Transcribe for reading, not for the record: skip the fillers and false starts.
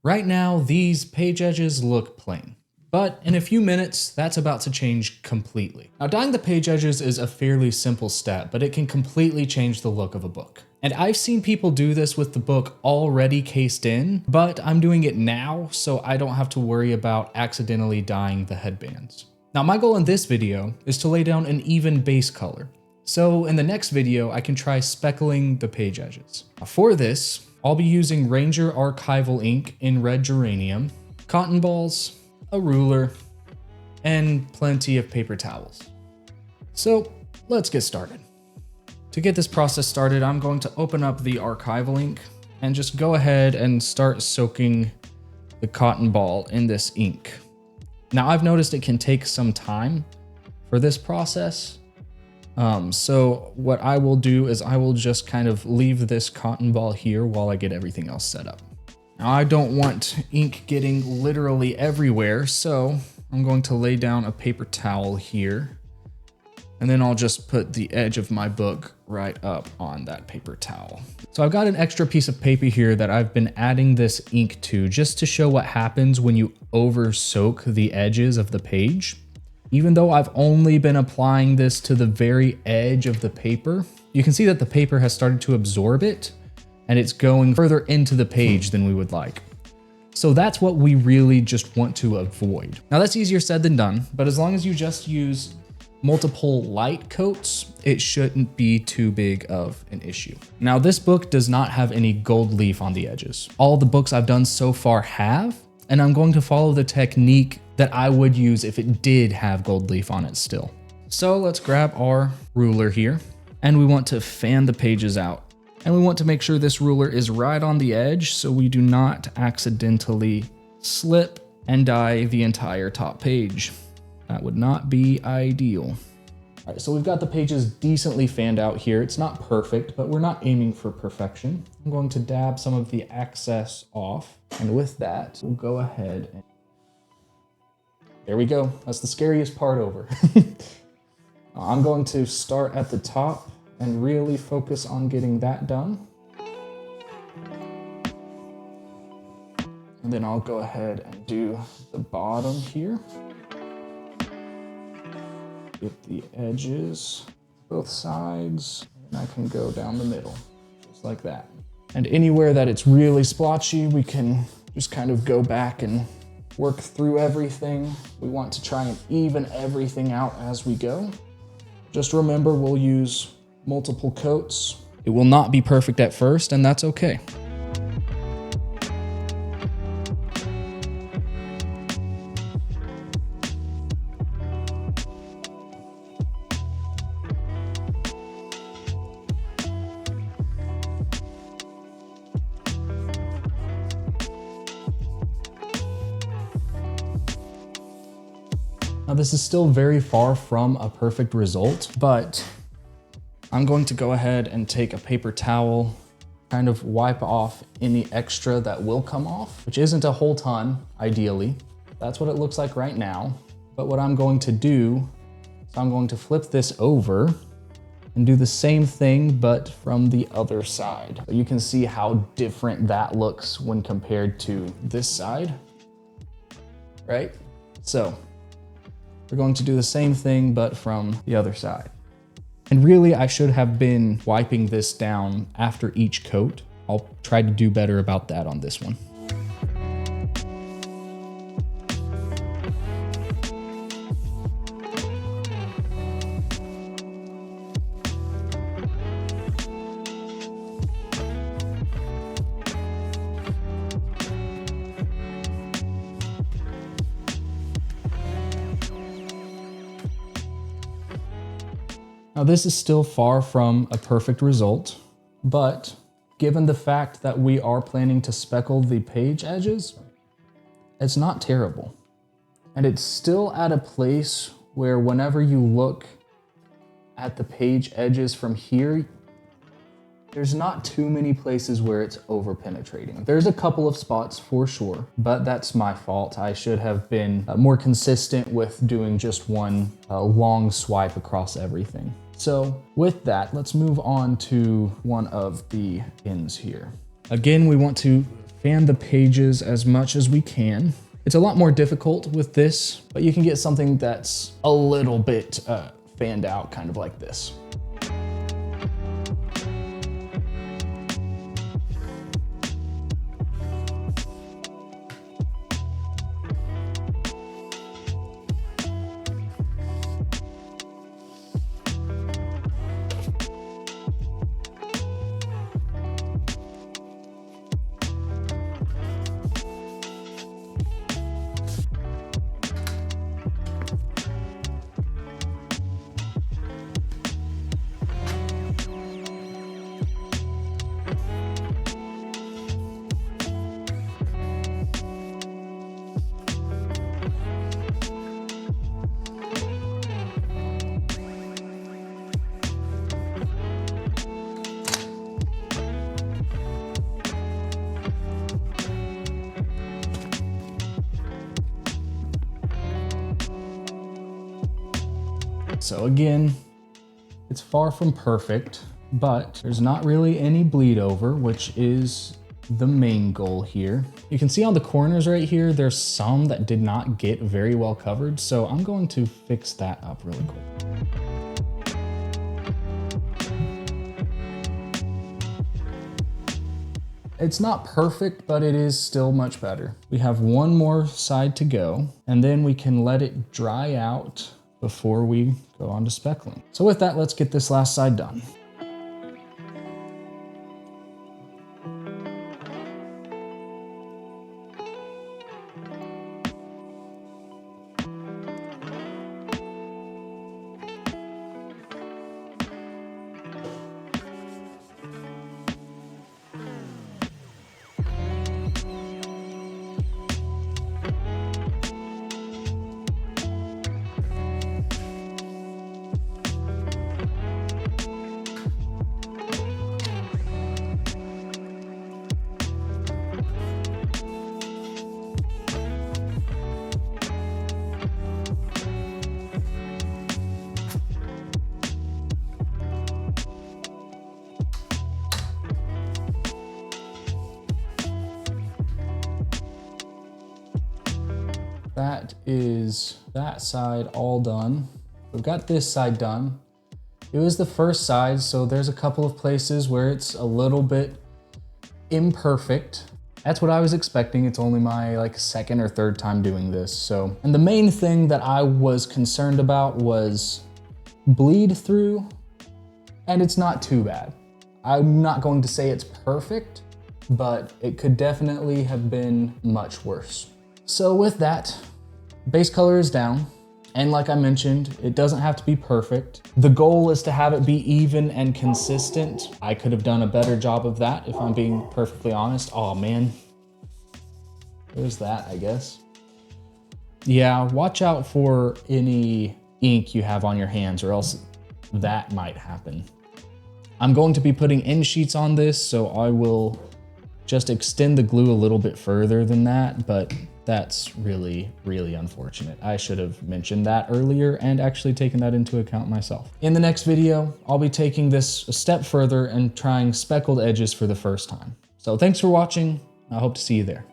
Right now, these page edges look plain, but in a few minutes, that's about to change completely. Now, dyeing the page edges is a fairly simple step, but it can completely change the look of a book. And I've seen people do this with the book already cased in, but I'm doing it now so I don't have to worry about accidentally dyeing the headbands. Now, my goal in this video is to lay down an even base color. So in the next video, I can try speckling the page edges. For this, I'll be using Ranger Archival Ink in red geranium, cotton balls, a ruler, and plenty of paper towels. So let's get started. To get this process started, I'm going to open up the Archival Ink and just go ahead and start soaking the cotton ball in this ink. Now I've noticed it can take some time for this process. So what I will do is I will just kind of leave this cotton ball here while I get everything else set up. Now I don't want ink getting literally everywhere, so I'm going to lay down a paper towel here, and then I'll just put the edge of my book right up on that paper towel. So I've got an extra piece of paper here that I've been adding this ink to just to show what happens when you over soak the edges of the page. Even though I've only been applying this to the very edge of the paper, you can see that the paper has started to absorb it and it's going further into the page than we would like. So that's what we really just want to avoid. Now that's easier said than done, but as long as you just use multiple light coats, it shouldn't be too big of an issue. Now this book does not have any gold leaf on the edges. All the books I've done so far have, and I'm going to follow the technique that I would use if it did have gold leaf on it still. So let's grab our ruler here, and we want to fan the pages out. And we want to make sure this ruler is right on the edge so we do not accidentally slip and dye the entire top page. That would not be ideal. All right, so we've got the pages decently fanned out here. It's not perfect, but we're not aiming for perfection. I'm going to dab some of the excess off, and with that, we'll go ahead and there we go. That's the scariest part over. I'm going to start at the top and really focus on getting that done. And then I'll go ahead and do the bottom here. Get the edges, both sides, and I can go down the middle, just like that. And anywhere that it's really splotchy, we can just kind of go back and work through everything. We want to try and even everything out as we go. Just remember, we'll use multiple coats. It will not be perfect at first, and that's okay. Now this is still very far from a perfect result, but I'm going to go ahead and take a paper towel, kind of wipe off any extra that will come off, which isn't a whole ton, ideally. That's what it looks like right now. But what I'm going to do is I'm going to flip this over and do the same thing, but from the other side. You can see how different that looks when compared to this side, right? So we're going to do the same thing, but from the other side. And really, I should have been wiping this down after each coat. I'll try to do better about that on this one. Now this is still far from a perfect result, but given the fact that we are planning to speckle the page edges, it's not terrible. And it's still at a place where whenever you look at the page edges from here, there's not too many places where it's over penetrating. There's a couple of spots for sure, but that's my fault. I should have been more consistent with doing just one long swipe across everything. So with that, let's move on to one of the ends here. Again, we want to fan the pages as much as we can. It's a lot more difficult with this, but you can get something that's a little bit fanned out, kind of like this. So again, it's far from perfect, but there's not really any bleed over, which is the main goal here. You can see on the corners right here, there's some that did not get very well covered, so I'm going to fix that up really quick. It's not perfect, but it is still much better. We have one more side to go, and then we can let it dry out before we go on to speckling. So with that, let's get this last side done. That is that side all done. We've got this side done. It was the first side, so there's a couple of places where it's a little bit imperfect. That's what I was expecting. It's only my second or third time doing this. So, and the main thing that I was concerned about was bleed through, and it's not too bad. I'm not going to say it's perfect, but it could definitely have been much worse. So with that, base color is down. And like I mentioned, it doesn't have to be perfect. The goal is to have it be even and consistent. I could have done a better job of that if I'm being perfectly honest. Oh man, there's that, I guess. Yeah, watch out for any ink you have on your hands or else that might happen. I'm going to be putting end sheets on this, so I will just extend the glue a little bit further than that, but that's really, really unfortunate. I should have mentioned that earlier and actually taken that into account myself. In the next video, I'll be taking this a step further and trying speckled edges for the first time. So thanks for watching. I hope to see you there.